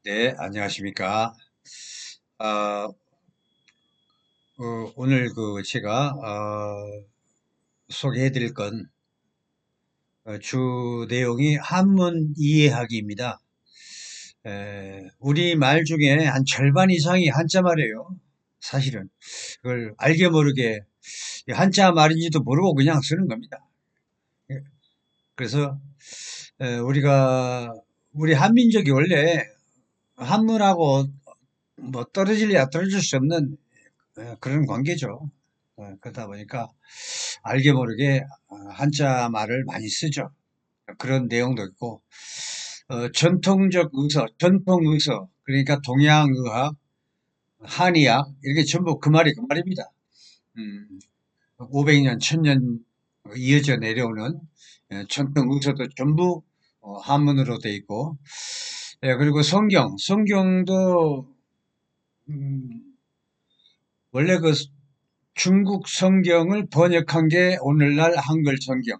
네, 안녕하십니까. 아, 오늘 제가 소개해 드릴 건 주 내용이 한문 이해하기입니다. 우리 말 중에 한 절반 이상이 한자 말이에요. 사실은. 그걸 알게 모르게 한자 말인지도 모르고 그냥 쓰는 겁니다. 예, 그래서 우리 한민족이 원래 한문하고 뭐 떨어질래야 떨어질 수 없는 그런 관계죠. 그러다 보니까 알게 모르게 한자 말을 많이 쓰죠. 그런 내용도 있고, 전통적 의서, 전통 의서, 그러니까 동양의학, 한의학, 이렇게 전부 그 말이 그 말입니다. 음, 500년, 1000년 이어져 내려오는 전통 의서도 전부 한문으로 돼 있고, 그리고 성경도 음, 원래 중국 성경을 번역한 게 오늘날 한글 성경.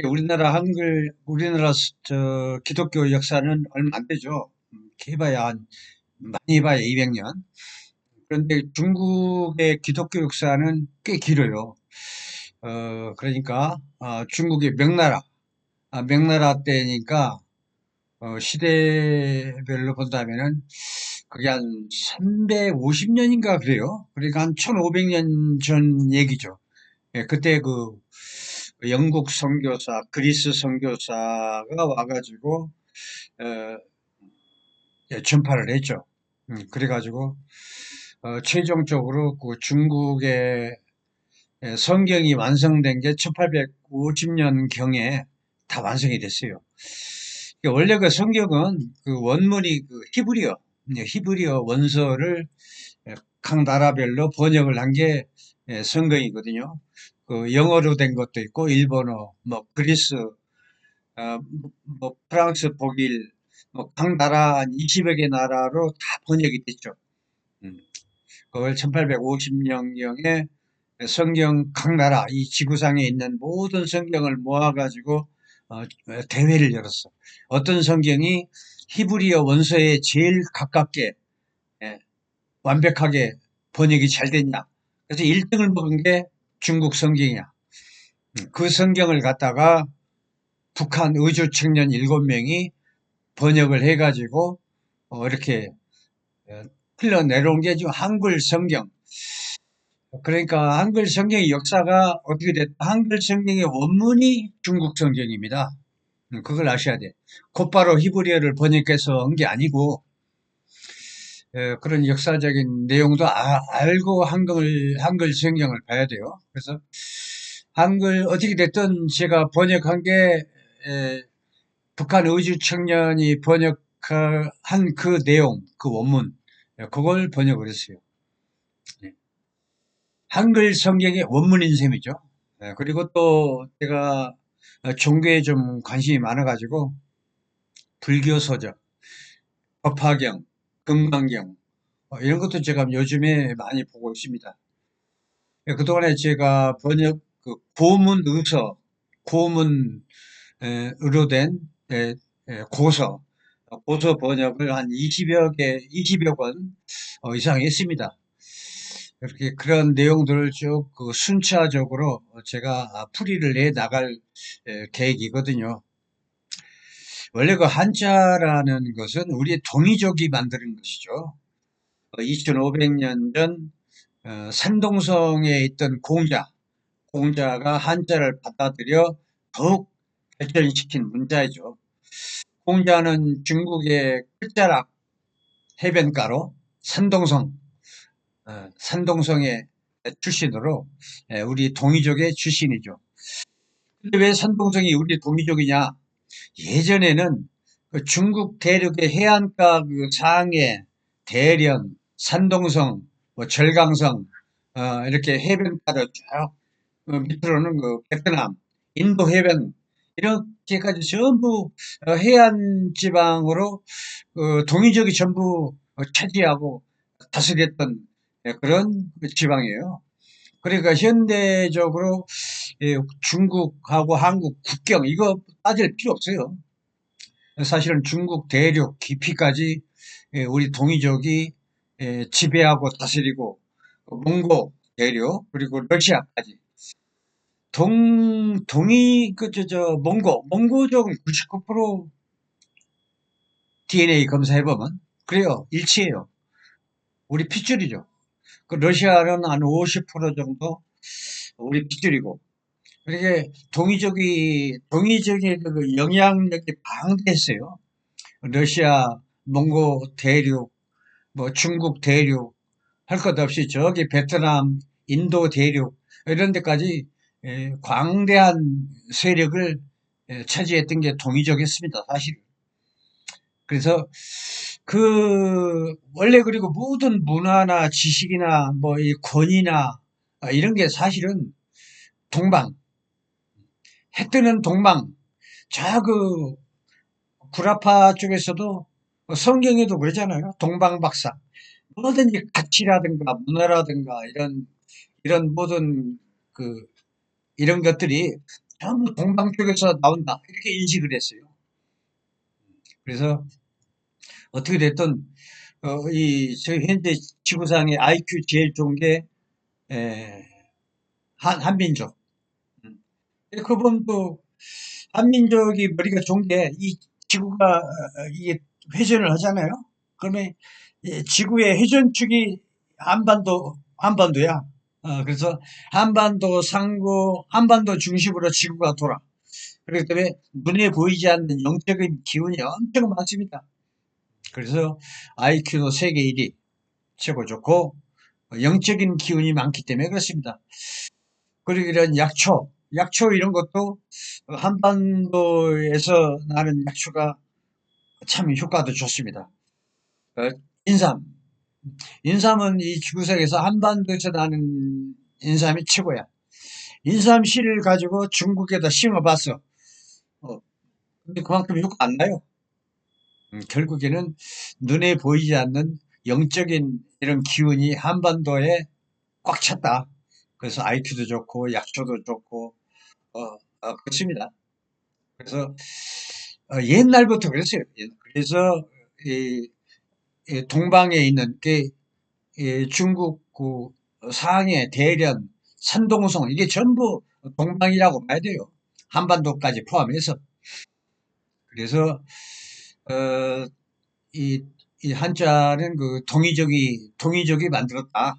우리나라 기독교 역사는 얼마 안 되죠. 많이 해봐야 200년. 그런데 중국의 기독교 역사는 꽤 길어요. 그러니까, 중국의 명나라 때니까, 시대별로 본다면은, 그게 한 350년인가 그래요. 그러니까 한 1500년 전 얘기죠. 예, 그때 영국 선교사, 그리스 선교사가 와가지고 어, 예, 전파를 했죠. 그래가지고 최종적으로 그 중국의 성경이 완성된 게 1850년 경에 다 완성이 됐어요. 원래 그 성경은 그 원문이 그 히브리어 원서를 각 나라별로 번역을 한 게 성경이거든요. 그 영어로 된 것도 있고 일본어, 뭐 그리스, 뭐 프랑스, 독일, 뭐 각 나라 한 20여 개 나라로 다 번역이 됐죠. 음. 그걸 1850년경에 성경 각 나라 이 지구상에 있는 모든 성경을 모아가지고 대회를 열었어. 어떤 성경이 히브리어 원서에 제일 가깝게 예, 완벽하게 번역이 잘 됐냐. 그래서 1등을 먹은 게 중국 성경이야. 그 성경을 갖다가 북한 의주 청년 7명이 번역을 해가지고 이렇게 어, 흘러내려온 게 지금 한글 성경. 그러니까 한글 성경의 역사가 어떻게 됐다. 한글 성경의 원문이 중국 성경입니다. 그걸 아셔야 돼. 곧바로 히브리어를 번역해서 한 게 아니고 그런 역사적인 내용도 알고 한글 성경을 봐야 돼요. 그래서 한글 어떻게 됐든 제가 번역한 게 북한 의주 청년이 번역한 그 내용, 그 원문, 그걸 번역을 했어요. 네. 한글 성경의 원문인 셈이죠. 그리고 또 제가 종교에 좀 관심이 많아가지고 불교 서적, 법화경, 금강경 이런 것도 제가 요즘에 많이 보고 있습니다. 그동안에 제가 고문 의서, 고문으로 된 고서 번역을 한 20여 권 이상 했습니다. 이렇게 그런 내용들을 쭉 순차적으로 제가 풀이를 해 나갈 계획이거든요. 원래 그 한자라는 것은 우리 동이족이 만드는 것이죠. 2500년 전 산동성에 있던 공자가 한자를 받아들여 더욱 발전시킨 문자이죠. 공자는 중국의 끝자락 해변가로 산동성의 출신으로 우리 동이족의 출신이죠. 근데 왜 산동성이 우리 동이족이냐? 예전에는 그 중국 대륙의 해안가 그 상해, 대련, 산동성, 뭐 절강성, 이렇게 해변가를 쭉 밑으로는 그 베트남, 인도 해변 이렇게까지 전부 해안 지방으로 동이족이 전부 차지하고 다스렸던 그런 그 지방이에요. 그러니까 현대적으로 중국하고 한국 국경 이거 따질 필요 없어요. 사실은 중국 대륙 깊이까지 우리 동이족이 지배하고 다스리고 몽고 대륙 그리고 러시아까지 동이 몽고족은 99% DNA 검사해보면 그래요. 일치해요. 우리 핏줄이죠. 그 러시아는 한 50% 정도 우리 핏줄이고 그렇게 동이적인 그 영향력이 방대했어요. 러시아, 몽고 대륙, 뭐 중국 대륙, 할 것 없이 저기 베트남, 인도 대륙 이런 데까지 광대한 세력을 차지했던 게 동이족이었습니다. 사실. 그래서 원래 그리고 모든 문화나 지식이나 뭐 이 권위나 이런 게 사실은 동방, 해 뜨는 동방, 저 구라파 쪽에서도 성경에도 그러잖아요. 동방박사. 모든 이 가치라든가 문화라든가 이런 모든 그, 이런 것들이 전부 동방 쪽에서 나온다. 이렇게 인식을 했어요. 그래서 어떻게 됐든, 저희 현재 지구상의 IQ 제일 좋은 게, 에, 한민족. 그분도 한민족이 머리가 좋은 게 이 지구가 이게 회전을 하잖아요. 그러면 지구의 회전축이 한반도야. 그래서 한반도 중심으로 지구가 돌아. 그렇기 때문에 눈에 보이지 않는 영적인 기운이 엄청 많습니다. 그래서 IQ도 세계 1위 최고 좋고 영적인 기운이 많기 때문에 그렇습니다. 그리고 이런 약초 이런 것도 한반도에서 나는 약초가 참 효과도 좋습니다. 어, 인삼. 인삼은 이 지구상에서 한반도에서 나는 인삼이 최고야. 인삼 씨를 가지고 중국에다 심어봤어. 근데 그만큼 효과 안 나요. 결국에는 눈에 보이지 않는 영적인 이런 기운이 한반도에 꽉 찼다. 그래서 IQ도 좋고 약초도 좋고 그렇습니다. 그래서 옛날부터 그랬어요. 그래서 이, 이 동방에 있는 중국 상해, 대련, 산동성 이게 전부 동방이라고 봐야 돼요. 한반도까지 포함해서. 그래서 어, 이, 이 한자는 그 동이족이 만들었다.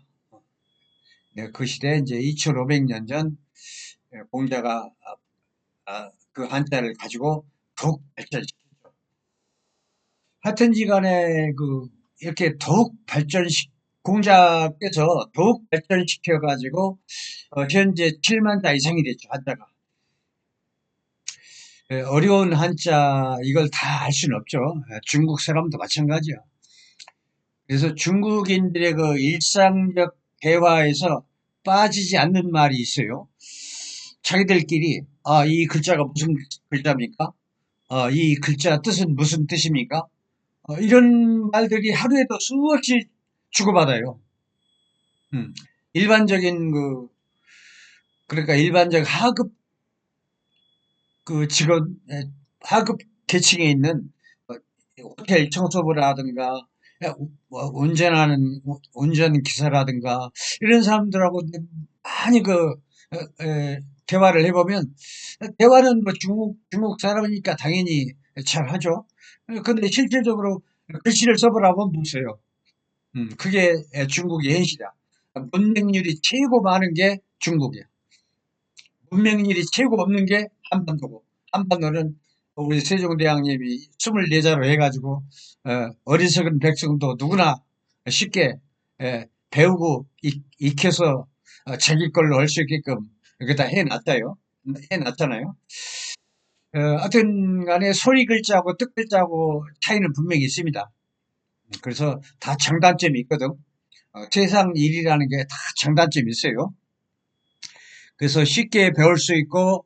네, 그 시대에 이제 2500년 전 공자가 그 한자를 가지고 더욱 발전시켰죠. 하여튼지 간에 이렇게 더욱 공자께서 더욱 발전시켜 가지고 현재 7만 자 이상이 됐죠, 한자가. 어려운 한자 이걸 다 할 수는 없죠. 중국 사람도 마찬가지야. 그래서 중국인들의 그 일상적 대화에서 빠지지 않는 말이 있어요. 자기들끼리 이 글자가 무슨 글자입니까? 이 글자 뜻은 무슨 뜻입니까? 이런 말들이 하루에도 수없이 주고받아요. 음. 일반적인 그러니까 일반적 하급 직원, 하급 계층에 있는 어, 호텔 청소부라든가 운전기사라든가 이런 사람들하고 많이 대화를 해보면 대화는 뭐 중국 사람이니까 당연히 잘 하죠. 근데 실질적으로 글씨를 써보라고 못 써요. 그게 중국의 현실이야. 문맹률이 최고 많은 게 중국이야. 문맹률이 최고 없는 게 한반도고, 한반도는 우리 세종대왕님이 24자로 해가지고 어리석은 백성도 누구나 쉽게 배우고 익혀서 자기 걸로 할 수 있게끔 이렇게 다 해놨잖아요. 하여튼 간에 소리 글자하고 뜻 글자하고 차이는 분명히 있습니다. 그래서 다 장단점이 있거든. 세상 일이라는 게 다 장단점이 있어요. 그래서 쉽게 배울 수 있고,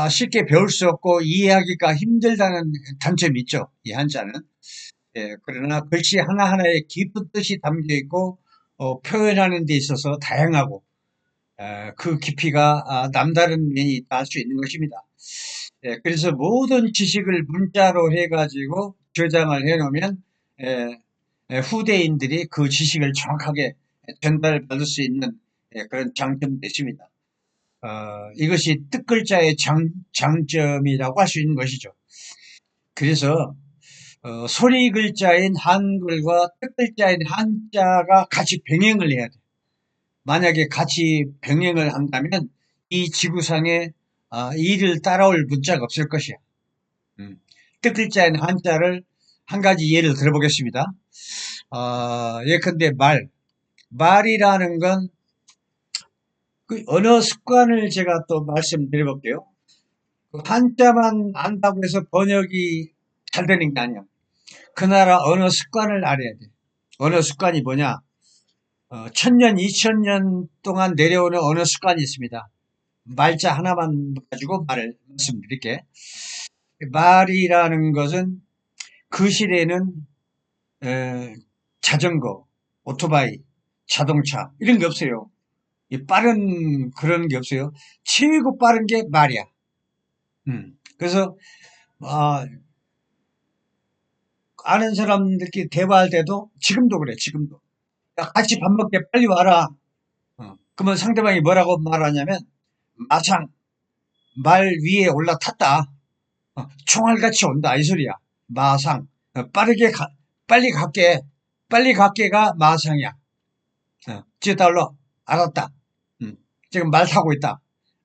쉽게 배울 수 없고 이해하기가 힘들다는 단점이 있죠. 이 한자는. 그러나 글씨 하나하나에 깊은 뜻이 담겨 있고, 표현하는 데 있어서 다양하고, 그 깊이가 남다른 면이 있다 할 수 있는 것입니다. 그래서 모든 지식을 문자로 해가지고 저장을 해놓으면 에, 후대인들이 그 지식을 정확하게 전달받을 수 있는 그런 장점도 있습니다. 이것이 뜻글자의 장점이라고 할 수 있는 것이죠. 그래서 소리 글자인 한글과 뜻글자인 한자가 같이 병행을 해야 돼. 만약에 같이 병행을 한다면 이 지구상에 이를 따라올 문자가 없을 것이야. 뜻글자인 한자를 한 가지 예를 들어보겠습니다. 예컨대 말이라는 건 그 언어 습관을 제가 또 말씀드려볼게요. 그 한자만 안다고 해서 번역이 잘 되는 게 아니야. 그 나라 언어 습관을 알아야 돼. 언어 습관이 뭐냐? 1000년, 2000년 동안 내려오는 언어 습관이 있습니다. 말자 하나만 가지고 말씀드릴게. 말이라는 것은 그 시대에는 자전거, 오토바이, 자동차 이런 게 없어요. 빠른 그런 게 없어요. 최고 빠른 게 말이야. 그래서 아는 사람들끼리 대화할 때도 지금도 그래. 지금도 야, 같이 밥 먹게 빨리 와라. 그러면 상대방이 뭐라고 말하냐면 마상 말 위에 올라탔다. 총알같이 온다 이 소리야. 마상 빨리 갈게. 빨리 갈게가 마상이야. 지었다 올라 알았다. 지금 말 타고 있다.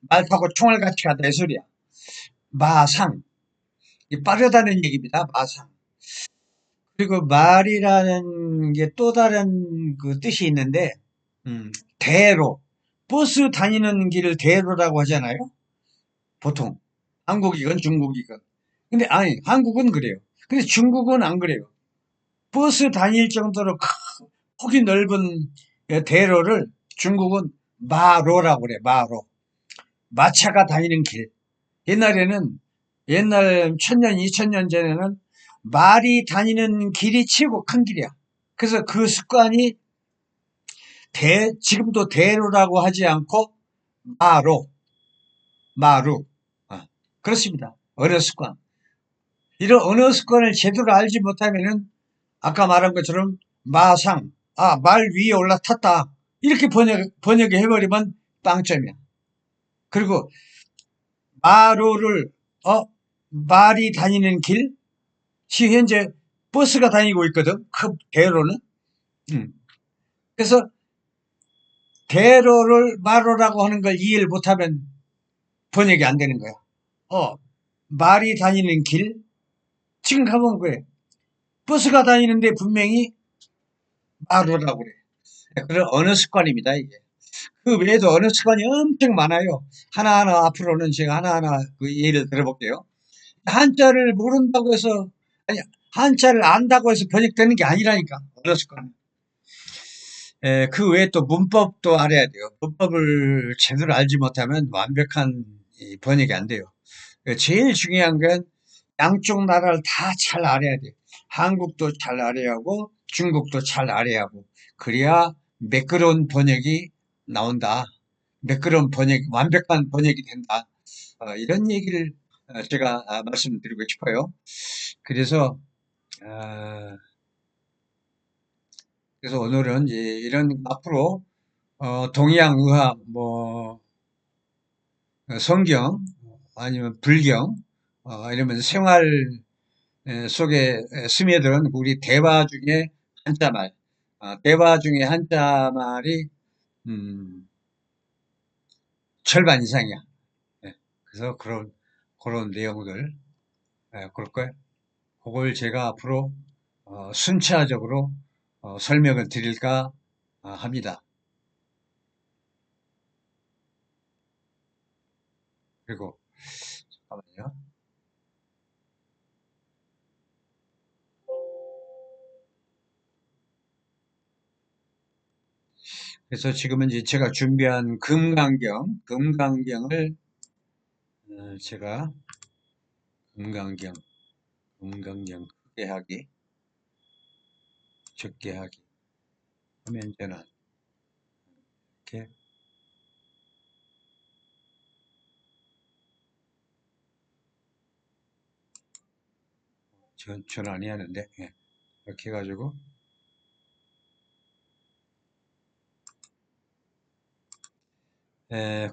말 타고 총알같이 간다 이 소리야. 마상 빠르다는 얘기입니다. 마상. 그리고 말이라는 게 또 다른 그 뜻이 있는데 대로 버스 다니는 길을 대로라고 하잖아요. 보통 한국이건 중국이건. 근데 아니 한국은 그래요. 근데 중국은 안 그래요. 버스 다닐 정도로 폭이 넓은 대로를 중국은 마로라고 그래. 마로. 마차가 다니는 길. 옛날 1000년, 2000년 전에는 말이 다니는 길이 최고 큰 길이야. 그래서 그 습관이 지금도 대로라고 하지 않고 마로, 마루. 그렇습니다. 언어 습관. 이런 언어 습관을 제대로 알지 못하면은 아까 말한 것처럼 말 위에 올라탔다. 이렇게 번역해 해버리면 빵점이야. 그리고 마루를, 말이 다니는 길? 현재 버스가 다니고 있거든. 그 대로는. 음. 그래서 대로를 마루라고 하는 걸 이해를 못하면 번역이 안 되는 거야. 말이 다니는 길? 지금 가보면 그래. 버스가 다니는데 분명히 마루라고 그래. 그런 언어 습관입니다, 이게. 그 외에도 언어 습관이 엄청 많아요. 하나하나 앞으로는 제가 하나하나 그 예를 들어볼게요. 한자를 모른다고 해서, 아니, 한자를 안다고 해서 번역되는 게 아니라니까, 언어 습관. 그 외에 또 문법도 알아야 돼요. 문법을 제대로 알지 못하면 완벽한 이 번역이 안 돼요. 제일 중요한 건 양쪽 나라를 다 잘 알아야 돼요. 한국도 잘 알아야 하고 중국도 잘 알아야 하고 그래야 매끄러운 번역이 나온다. 매끄러운 완벽한 번역이 된다. 이런 얘기를 제가 말씀드리고 싶어요. 그래서 어, 오늘은 이런 앞으로 동양의학, 성경 아니면 불경 이러면 생활 속에 스며드는 우리 대화 중에 한자말, 대화 중에 한자말이 음, 절반 이상이야. 예, 그래서 그런 내용들 그럴 거예요. 그걸 제가 앞으로 순차적으로 설명을 드릴까 합니다. 그리고 잠깐만요. 그래서 지금은 이제 제가 준비한 금강경을 제가 금강경, 금강경 크게 하기, 적게 하기, 화면 전환 이렇게 전환이 하는데 예. 이렇게 해가지고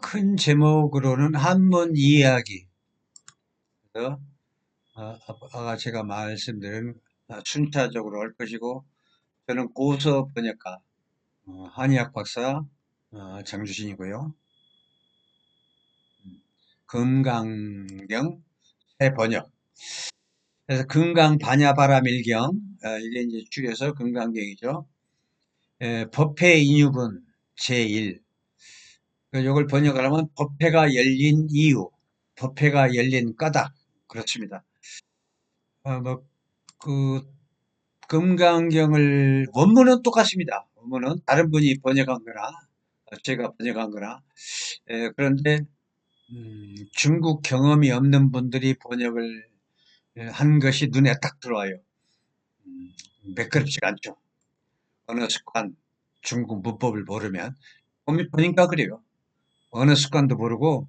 큰 제목으로는 한문 이해하기. 그래서 아까 제가 말씀드린 순차적으로 할 것이고, 저는 고서 번역가 한의학 박사 장주신이고요. 금강경 새 번역. 그래서 금강반야바라밀경, 이게 이제 줄여서 금강경이죠. 법회 인유분 제1. 이걸 번역을 하면 법회가 열린 이유, 법회가 열린 까닭. 그렇습니다. 뭐, 그, 금강경을, 원문은 똑같습니다. 원문은 다른 분이 번역한 거나, 제가 번역한 거나. 그런데, 중국 경험이 없는 분들이 번역을 한 것이 눈에 딱 들어와요. 매끄럽지가 않죠. 언어 습관, 중국 문법을 모르면. 보니까 그래요. 언어 습관도 모르고,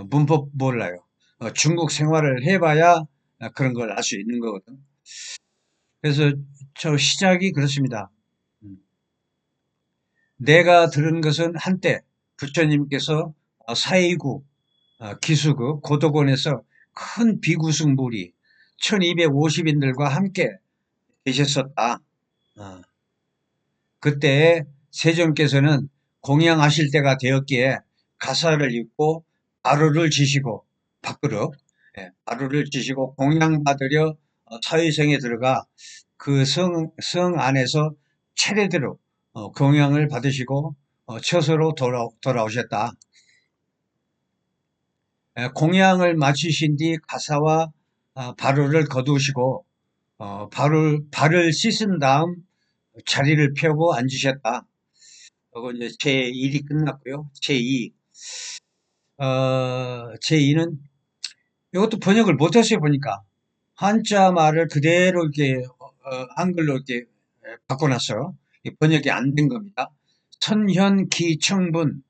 문법 몰라요. 중국 생활을 해봐야 그런 걸 알 수 있는 거거든. 그래서 저 시작이 그렇습니다. 내가 들은 것은 한때 부처님께서 사이구, 기수구, 고도곤에서 큰 비구승 무리 1250인들과 함께 계셨었다. 어, 그때 세존께서는 공양하실 때가 되었기에 가사를 읽고 바루를 지시고 밥그릇, 바루를 지시고 공양받으려 사위성에 들어가 그 성 안에서 차례대로 공양을 받으시고 처소로 돌아오셨다. 공양을 마치신 뒤 가사와 바루를 거두시고 발을 씻은 다음 자리를 펴고 앉으셨다. 그리고 이제 제1이 끝났고요. 제2. 제2는 이것도 번역을 못했어요, 보니까. 한자 말을 그대로 이렇게, 한글로 이렇게 바꿔놨어요. 번역이 안 된 겁니다. 선현기청분.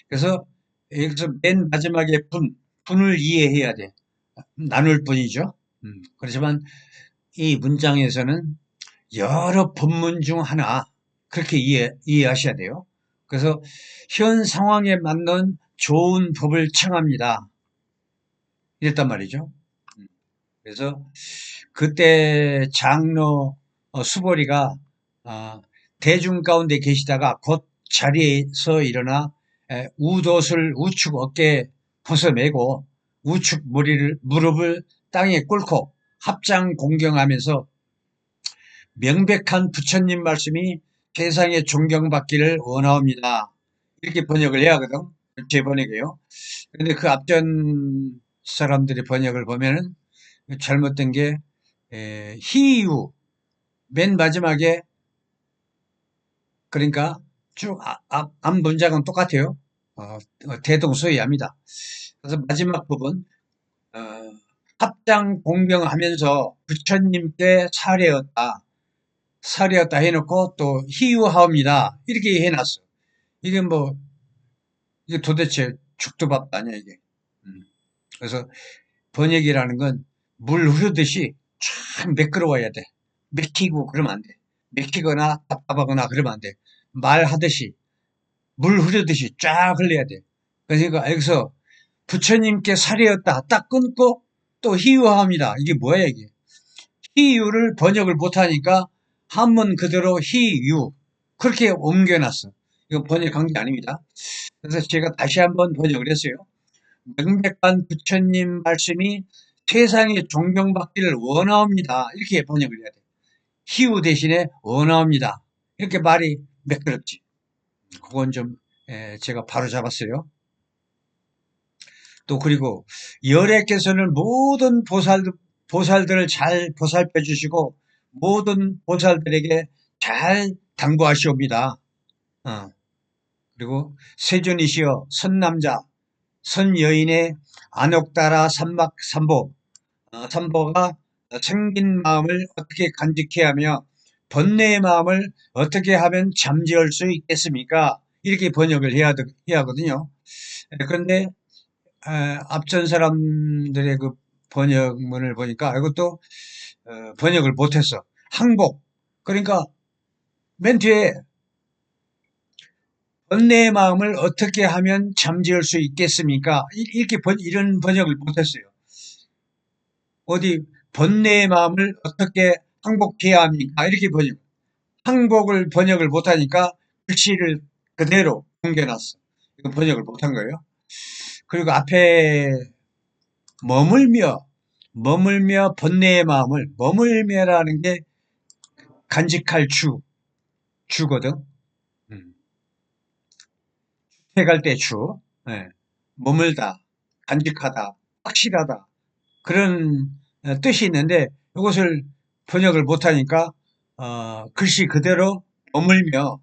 그래서 여기서 맨 마지막에 분을 이해해야 돼. 나눌 뿐이죠. 그렇지만 이 문장에서는 여러 본문 중 하나, 그렇게 이해하셔야 돼요. 그래서 현 상황에 맞는 좋은 법을 청합니다. 이랬단 말이죠. 그래서 그때 장로 수보리가 대중 가운데 계시다가 곧 자리에서 일어나 우돛을 우측 어깨에 벗어매고 우측 무릎을 땅에 꿇고 합장 공경하면서 명백한 부처님 말씀이 세상에 존경받기를 원하옵니다. 이렇게 번역을 해야 하거든. 제 번역이에요. 근데 그 앞전 사람들의 번역을 보면은 잘못된 게 희유 맨 마지막에, 그러니까 쭉 앞 문장은 똑같아요. 대동소이합니다. 그래서 마지막 부분 어, 합장 공경하면서 부처님께 사례였다 해놓고 또 희유하옵니다 이렇게 해놨어. 이게 뭐 이게 도대체 죽도 밥도 아니야 이게. 그래서 번역이라는 건 물 흐르듯이 쫙 매끄러워야 돼. 맥히고 그러면 안 돼. 맥히거나 답답하거나 그러면 안 돼. 말하듯이 물 흐르듯이 쫙 흘려야 돼. 그러니까 여기서 부처님께 살이었다 딱 끊고 또 희유합니다. 이게 뭐야 이게. 희유를 번역을 못하니까 한문 그대로 희유 그렇게 옮겨놨어. 이거 번역한 게 아닙니다. 그래서 제가 다시 한번 번역을 했어요. 명백한 부처님 말씀이 세상에 존경받기를 원하옵니다. 이렇게 번역을 해야 돼. 희우 대신에 원하옵니다. 이렇게 말이 매끄럽지. 그건 좀 제가 바로 잡았어요. 또 그리고 열애께서는 모든 보살들을 잘 보살펴 주시고 모든 보살들에게 잘 당부하시옵니다. 그리고 세존이시여 선남자 선여인의 안옥따라 삼보 삼보가 생긴 마음을 어떻게 간직해야 하며 번뇌의 마음을 어떻게 하면 잠재울 수 있겠습니까? 이렇게 번역을 해야 하거든요. 그런데 앞전 사람들의 그 번역문을 보니까 이것도 번역을 못했어. 항복. 그러니까 맨 뒤에 번뇌의 마음을 어떻게 하면 잠재울 수 있겠습니까? 이렇게 이런 번역을 못했어요. 어디 번뇌의 마음을 어떻게 항복해야 합니까? 이렇게 번역. 항복을 번역을 못하니까 글씨를 그대로 옮겨놨어. 이거 번역을 못한 거예요. 그리고 앞에 머물며 번뇌의 마음을, 머물며라는 게 간직할 주거든. 음. 해갈 때 주. 예. 머물다, 간직하다, 확실하다. 그런 뜻이 있는데 이것을 번역을 못하니까 글씨 그대로 머물며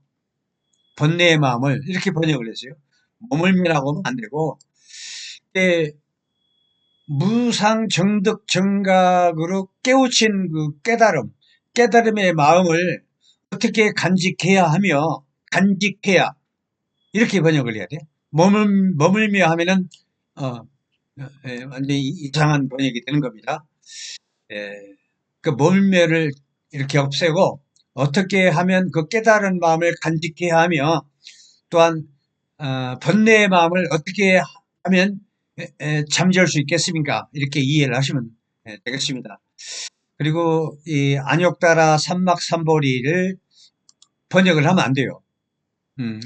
번뇌의 마음을 이렇게 번역을 했어요. 머물며라고 하면 안 되고 무상정득 정각으로 깨우친 그 깨달음의 마음을 어떻게 간직해야 하며 간직해야 이렇게 번역을 해야 돼. 머물며 하면은 완전히 이상한 번역이 되는 겁니다. 예, 그 머물며를 이렇게 없애고 어떻게 하면 그 깨달은 마음을 간직해야 하며 또한 번뇌의 마음을 어떻게 하면 잠재울 수 있겠습니까? 이렇게 이해를 하시면 되겠습니다. 그리고 이 안욕따라 삼막삼보리를 번역을 하면 안 돼요.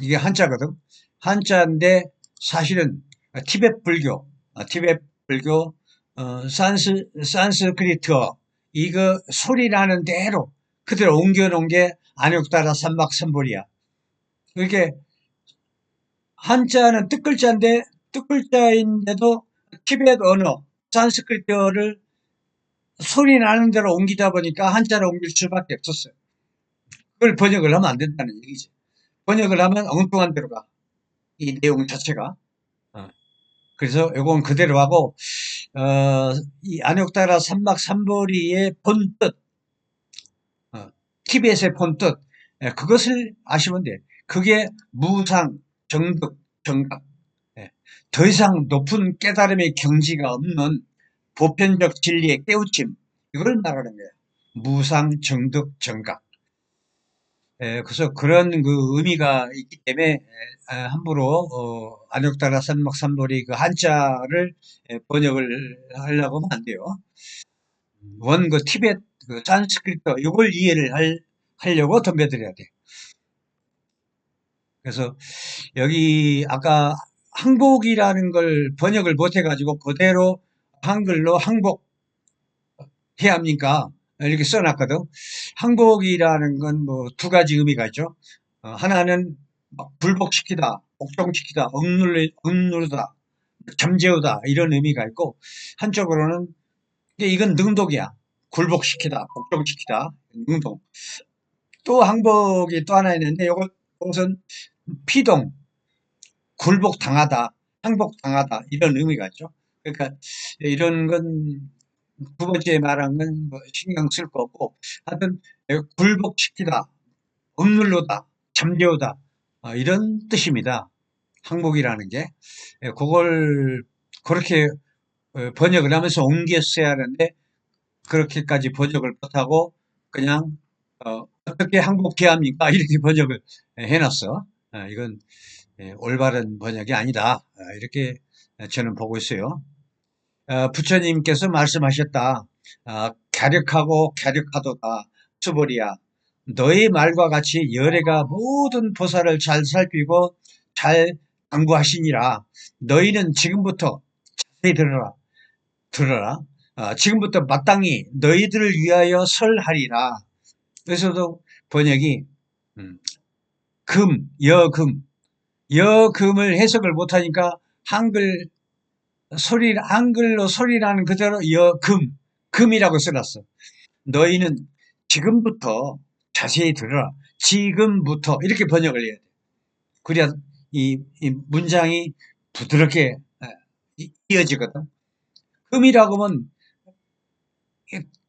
이게 한자거든. 한자인데 사실은 티벳 불교 산스크리트어 이거 소리 나는 대로 그대로 옮겨놓은 게 안욕따라 삼막삼보리야. 이렇게 한자는 뜻글자인데도 티벳 언어, 산스크리트어를 소리 나는 대로 옮기다 보니까 한자로 옮길 수밖에 없었어요. 그걸 번역을 하면 안 된다는 얘기죠. 번역을 하면 엉뚱한 데로 가. 이 내용 자체가. 어. 그래서 이건 그대로 하고, 이 안욕따라 삼막삼보리의 본뜻, 티벳의 본뜻, 그것을 아시면 돼. 그게 무상, 정득, 정각. 예. 더 이상 높은 깨달음의 경지가 없는 보편적 진리의 깨우침. 이걸 말하는 거예요. 무상, 정득, 정각. 그래서 그런 그 의미가 있기 때문에 함부로 안욕따라 삼막삼보리 그 한자를 번역을 하려고 하면 안 돼요. 원 그 티벳 그 산스크리트 이걸 이해를 하려고 덤벼들어야 돼. 그래서 여기 아까 항복이라는 걸 번역을 못 해가지고 그대로 한글로 항복해야 합니까? 이렇게 써놨거든. 항복이라는 건 뭐 두 가지 의미가 있죠. 하나는 불복시키다, 복종시키다, 억누르다, 잠재우다 이런 의미가 있고 한쪽으로는 이건 능독이야. 굴복시키다, 복종시키다, 능독. 또 항복이 또 하나 있는데 이것은 피동, 굴복당하다, 항복당하다 이런 의미가 있죠. 그러니까 이런 건 두 번째 말한 건 뭐 신경 쓸 거 없고 하여튼 굴복시키다, 억누르다, 잠재우다 이런 뜻입니다. 항복이라는 게 그걸 그렇게 번역을 하면서 옮겨 써야 하는데 그렇게까지 번역을 못하고 그냥 어떻게 항복해야 합니까? 이렇게 번역을 해놨어. 이건 올바른 번역이 아니다. 이렇게 저는 보고 있어요. 부처님께서 말씀하셨다. 갸륵하고 갸륵하도다. 수보리야. 너의 말과 같이 열애가 모든 보살을 잘 살피고 잘 당부하시니라. 너희는 지금부터 자세히 들어라. 지금부터 마땅히 너희들을 위하여 설하리라. 그래서도 번역이 음, 여금을 해석을 못하니까 한글로 소리라는 그대로 금이라고 써놨어. 너희는 지금부터 자세히 들어라. 지금부터 이렇게 번역을 해야 돼. 그래야 이 문장이 부드럽게 이어지거든. 금이라고 하면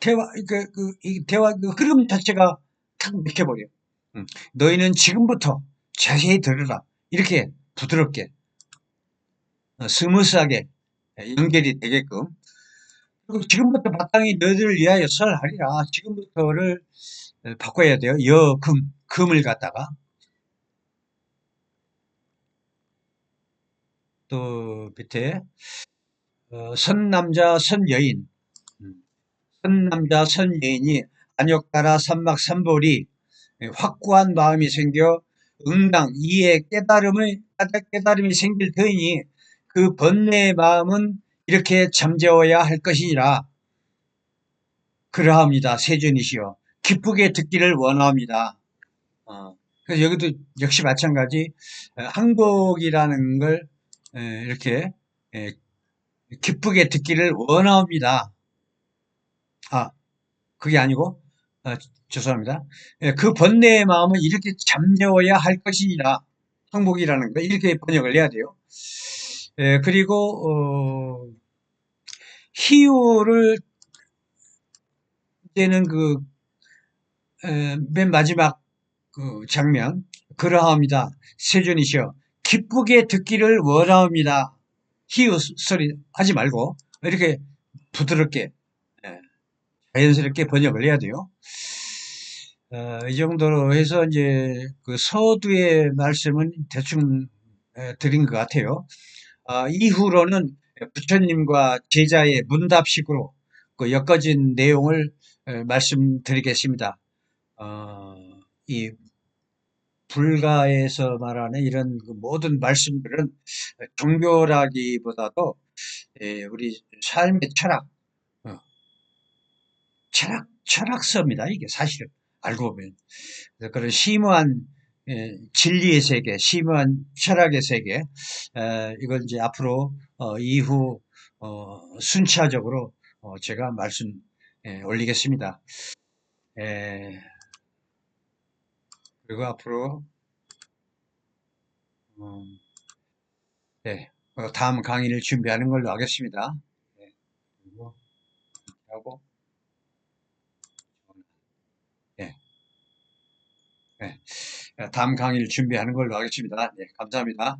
대화 그 흐름 자체가 탁 막혀버려. 너희는 지금부터 자세히 들으라. 이렇게 부드럽게 스무스하게 연결이 되게끔. 그리고 지금부터 마땅히 너희들을 위하여 설하리라. 지금부터를 바꿔야 돼요. 여금, 금을 갖다가. 또 밑에 선남자 선여인, 음, 선남자 선여인이 안욕 따라 삼막삼볼이 확고한 마음이 생겨 응당 이에 깨달음이 생길 터이니 그 번뇌의 마음은 이렇게 잠재워야 할 것이니라. 그러합니다. 세존이시여 기쁘게 듣기를 원합니다. 그래서 여기도 역시 마찬가지 항복이라는 걸 이렇게 기쁘게 듣기를 원합니다. 아, 그게 아니고 죄송합니다. 그 번뇌의 마음은 이렇게 잠재워야 할 것이니라. 항복이라는 거 이렇게 번역을 해야 돼요. 그리고 희유를 이제는 맨 마지막 그 장면 그러합니다. 세존이시여 기쁘게 듣기를 원합니다. 희유 소리 하지 말고 이렇게 부드럽게 자연스럽게 번역을 해야 돼요. 이 정도로 해서 이제 그 서두의 말씀은 대충 드린 것 같아요. 이후로는 부처님과 제자의 문답식으로 그 엮어진 내용을 말씀드리겠습니다. 이 불가에서 말하는 이런 그 모든 말씀들은 종교라기보다도 우리 삶의 철학, 어, 철학서입니다. 이게 사실은 알고 보면. 그래서 그런 심오한 진리의 세계, 심오한 철학의 세계, 이걸 이제 앞으로 이후 순차적으로 제가 말씀 올리겠습니다. 그리고 앞으로 네, 다음 강의를 준비하는 걸로 하겠습니다. 네, 그리고 하고 네, 네, 다음 강의를 준비하는 걸로 하겠습니다. 네, 감사합니다.